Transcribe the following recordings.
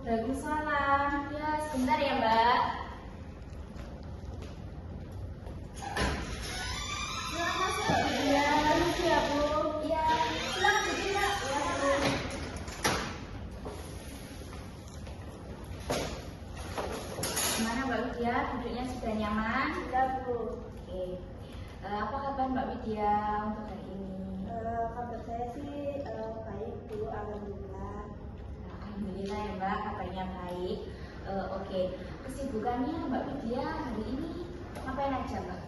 Waalaikumsalam. Ya, sebentar ya, Mbak. Silakan masuk, Mbak Widya. Permisi ya, Bu. Iya, silakan duduk, Mbak. Ya, Bu. Gimana, Mbak Widya? Duduknya sudah nyaman? Sudah, Bu. Oke. Apa kabar Mbak Widya untuk hari ini? Kabar saya sih baik, Bu. Alhamdulillah. Alhamdulillah ya Mbak, kabarnya baik. Oke, kesibukannya Mbak Widya hari ini ngapain aja Mbak?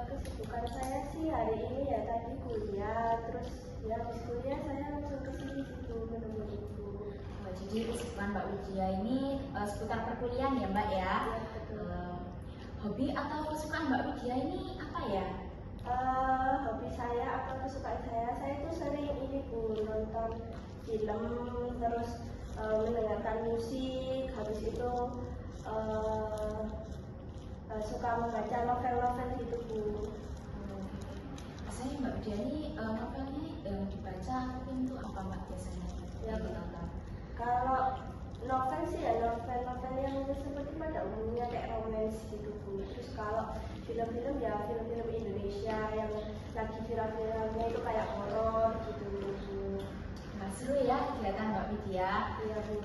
Kesibukan saya sih hari ini ya tadi kuliah, terus ya habis kuliah saya langsung ke sini gitu menemui Ibu. Jadi kesibukan Mbak Widya ini seputar perkuliahan ya Mbak ya? Ya, betul. Hobi atau kesukaan Mbak Widya ini apa ya? Hobi saya atau kesukaan saya tuh sering ini Bu, nonton film, terus mendengarkan musik, habis itu suka membaca novel-novel gitu Bu. Biasanya Mbak Widya ini novelnya dibaca mungkin itu apa Mbak biasanya? Ya, yang ditonton? Kalau novel sih ya novel-novel yang seperti pada umumnya kayak romance gitu Bu. Terus kalau film-film ya film-film Indonesia yang lagi viral-viralnya itu kayak horor gitu Bu. Nah, seru ya kegiatan Mbak Widya. Iya Bu.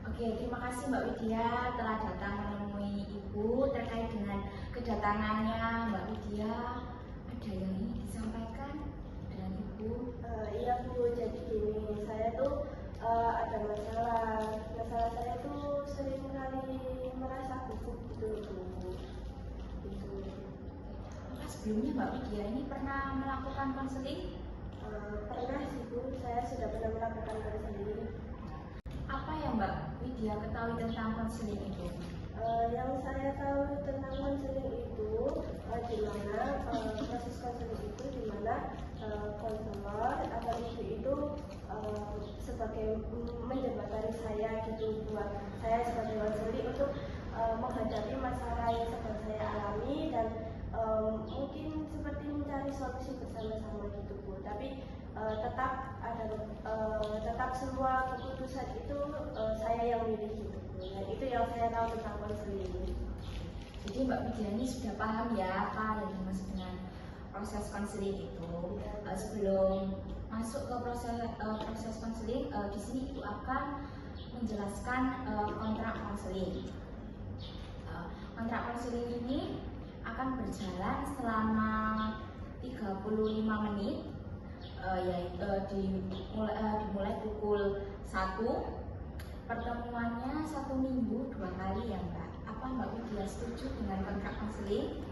Oke, terima kasih Mbak Widya telah datang menemui Ibu terkait dengan kedatangannya Mbak Widya. Ada yang ingin disampaikan dengan Ibu? Iya Bu, jadi gini, saya tuh ada masalah saya tuh sering kali merasa gugup gitu Bu. Gitu. Apakah sebelumnya Mbak Widya ini pernah melakukan konseling? Pernah sih Bu, saya sudah pernah melakukan konseling. Apa yang Mbak Widya ketahui tentang konseling itu? Yang saya tahu tentang konseling itu di mana proses konseling itu di mana konselor atau ibu itu sebagai menjembatani saya gitu buat saya sebagai konseling untuk menghadapi masalah yang sedang saya alami dan mungkin seperti mencari solusi bersama-sama gitu Bu. Tapi tetap semua keputusan itu saya yang milih gitu Bu. Dan itu yang saya tahu tentang konseling. Jadi Mbak Widya ini sudah paham ya apa yang dimaksud dengan proses konseling itu. Sebelum masuk ke proses konseling, di sini Ibu akan menjelaskan kontrak konseling. Kontrak konseling ini akan berjalan selama 35 menit, yaitu dimulai pukul 1. Pertemuannya 1 minggu 2 kali ya Mbak. Apa Mbak Widya setuju dengan kontrak konseling?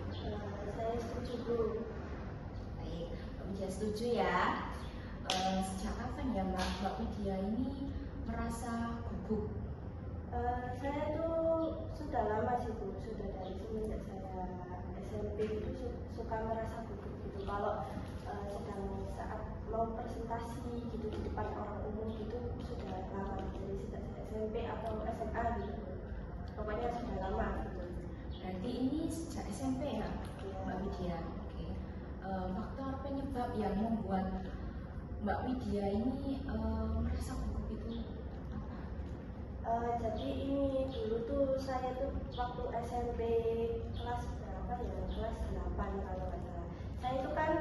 Saya setuju Bu. Baik, Mbak Widya setuju ya. Sejak kapan ya Mbak Widya ini merasa gugup? Saya tuh sudah lama sih Bu, sudah dari semenjak saya SMP itu suka merasa gugup gitu. Kalau sedang saat mau presentasi gitu di depan orang umum gitu sudah lama, dari sejak SMP atau SMA gitu. Pokoknya sudah lama gitu. Berarti ini sejak SMP ya Mbak Widya? Oke. Faktor penyebab yang membuat Mbak Widya ini merasa gugup itu apa? Jadi ini dulu tuh saya tuh waktu SMP kelas berapa ya? Kelas 8 kalau nggak salah. Saya itu kan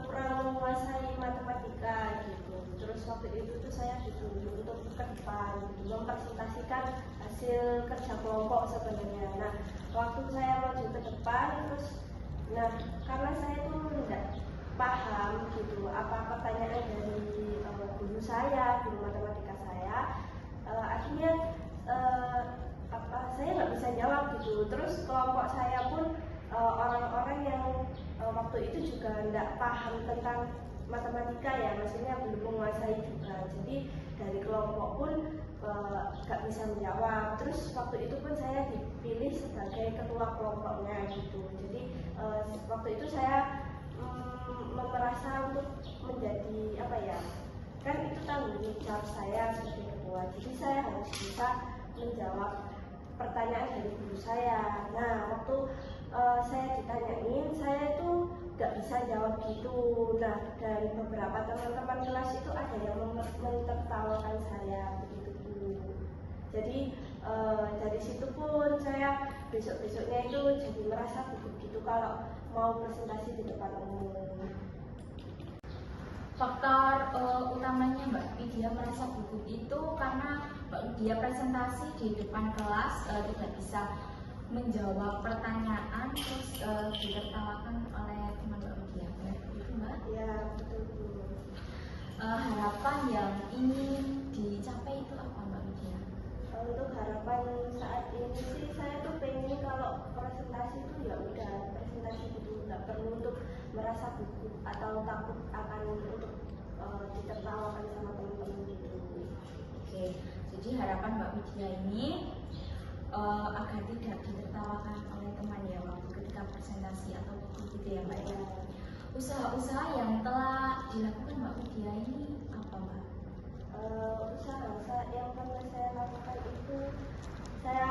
kurang menguasai matematika gitu. Terus waktu itu tuh saya dituntut untuk ke depan gitu, mempresentasikan hasil kerja kelompok sebenarnya. Nah, waktu saya maju ke depan terus, nah karena saya tuh tidak paham gitu apa pertanyaan dari guru saya, guru matematika saya, akhirnya saya nggak bisa jawab gitu. Terus kelompok saya pun orang-orang yang waktu itu juga nggak paham tentang matematika ya, maksudnya belum menguasai juga. Jadi dari kelompok pun nggak bisa menjawab. Terus waktu itu pun saya dipilih sebagai ketua kelompoknya gitu. Jadi waktu itu saya merasa untuk menjadi apa ya? Kan itu tanggung jawab saya sebagai ketua. Jadi saya harus bisa menjawab pertanyaan dari guru saya. Nah, waktu saya ditanyain, saya itu nggak bisa jawab gitu. Nah, dan beberapa teman-teman kelas itu ada yang mentertawakan saya begitu Bu. Jadi dari situ pun saya besok-besoknya itu jadi merasa gugup gitu kalau mau presentasi di depan umum. Faktor utamanya Mbak Widya merasa gugup itu karena Mbak Widya presentasi di depan kelas tidak bisa menjawab pertanyaan terus ditertawakan oleh teman Mbak Widya. Benar begitu Mbak? Ya, betul Bu. Harapan yang ingin dicapai itu apa Mbak Widya? Untuk harapan saat ini sih saya tuh pengen kalau presentasi itu ya udah presentasi gitu, nggak perlu untuk merasa gugup atau takut akan untuk ditertawakan sama teman-teman gitu. Oke, jadi harapan Mbak Widya ini agar tidak ditertawakan oleh teman ya waktu ketika presentasi atau gitu ya Mbak ya. Usaha-usaha yang telah dilakukan Mbak Widya ini apa Mbak? Usaha yang pernah saya lakukan itu saya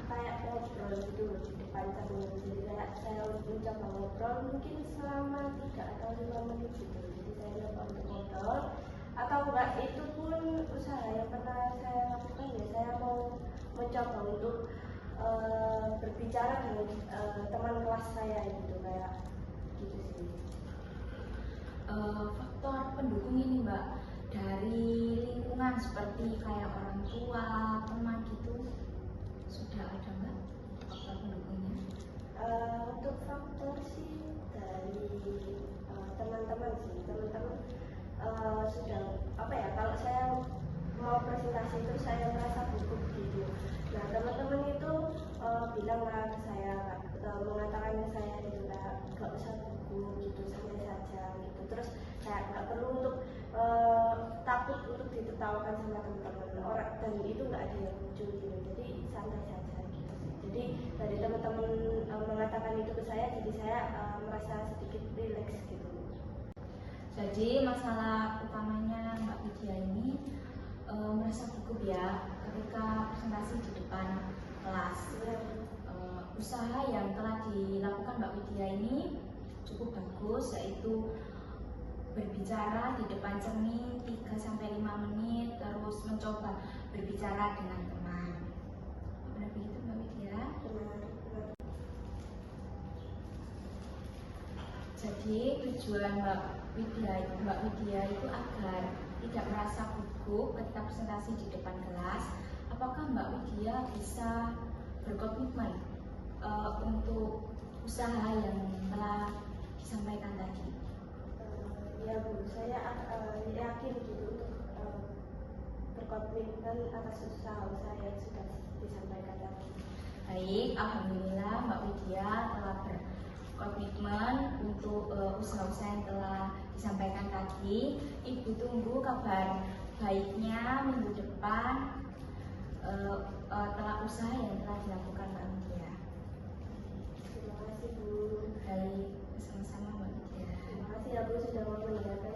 kayak ngobrol gitu loh di depan cermin. Jadi kayak saya mencoba ngobrol mungkin selama 3 atau 5 menit gitu. Jadi saya coba untuk ngobrol atau enggak itu pun usaha yang pernah saya lakukan ya saya mau mencoba untuk berbicara dengan teman kelas saya gitu kayak gitu sih. Faktor pendukung ini Mbak dari lingkungan seperti kayak orang tua, teman gitu sudah ada Mbak faktor pendukungnya? Untuk faktor sih dari teman-teman sih, teman-teman sudah apa ya kalau saya mau presentasi itu saya merasa gugup gitu. Nah teman-teman itu bilang lah ke saya, mengatakan ke saya itu nggak usah gugup gitu, santai saja gitu. Terus kayak nggak perlu untuk takut untuk ditertawakan sama teman-teman orang dan itu nggak ada yang lucu gitu. Jadi santai saja gitu. Jadi dari teman-teman mengatakan itu ke saya, jadi saya merasa sedikit rileks gitu. Jadi masalah utamanya Mbak Widya ini merasa gugup ya ketika presentasi di depan kelas. Usaha yang telah dilakukan Mbak Widya ini cukup bagus, yaitu berbicara di depan cermin 3-5 menit, terus mencoba berbicara dengan teman. Benar begitu Mbak Widya? Jadi tujuan Mbak Widya itu agar tidak merasa gugup ketika presentasi di depan kelas. Apakah Mbak Widya bisa berkomitmen untuk usaha yang telah disampaikan tadi? Ya Bu, saya yakin gitu untuk berkomitmen atas usaha-usaha yang sudah disampaikan tadi. Baik, alhamdulillah Mbak Widya telah berkomitmen untuk usaha-usaha yang telah disampaikan tadi. Ibu tunggu kabar baiknya minggu depan telah usaha yang telah dilakukan Mbak Widya. Terima kasih Bu. Baik, sama-sama Mbak Widya. Terima kasih ya Bu sudah mau mendengarkan.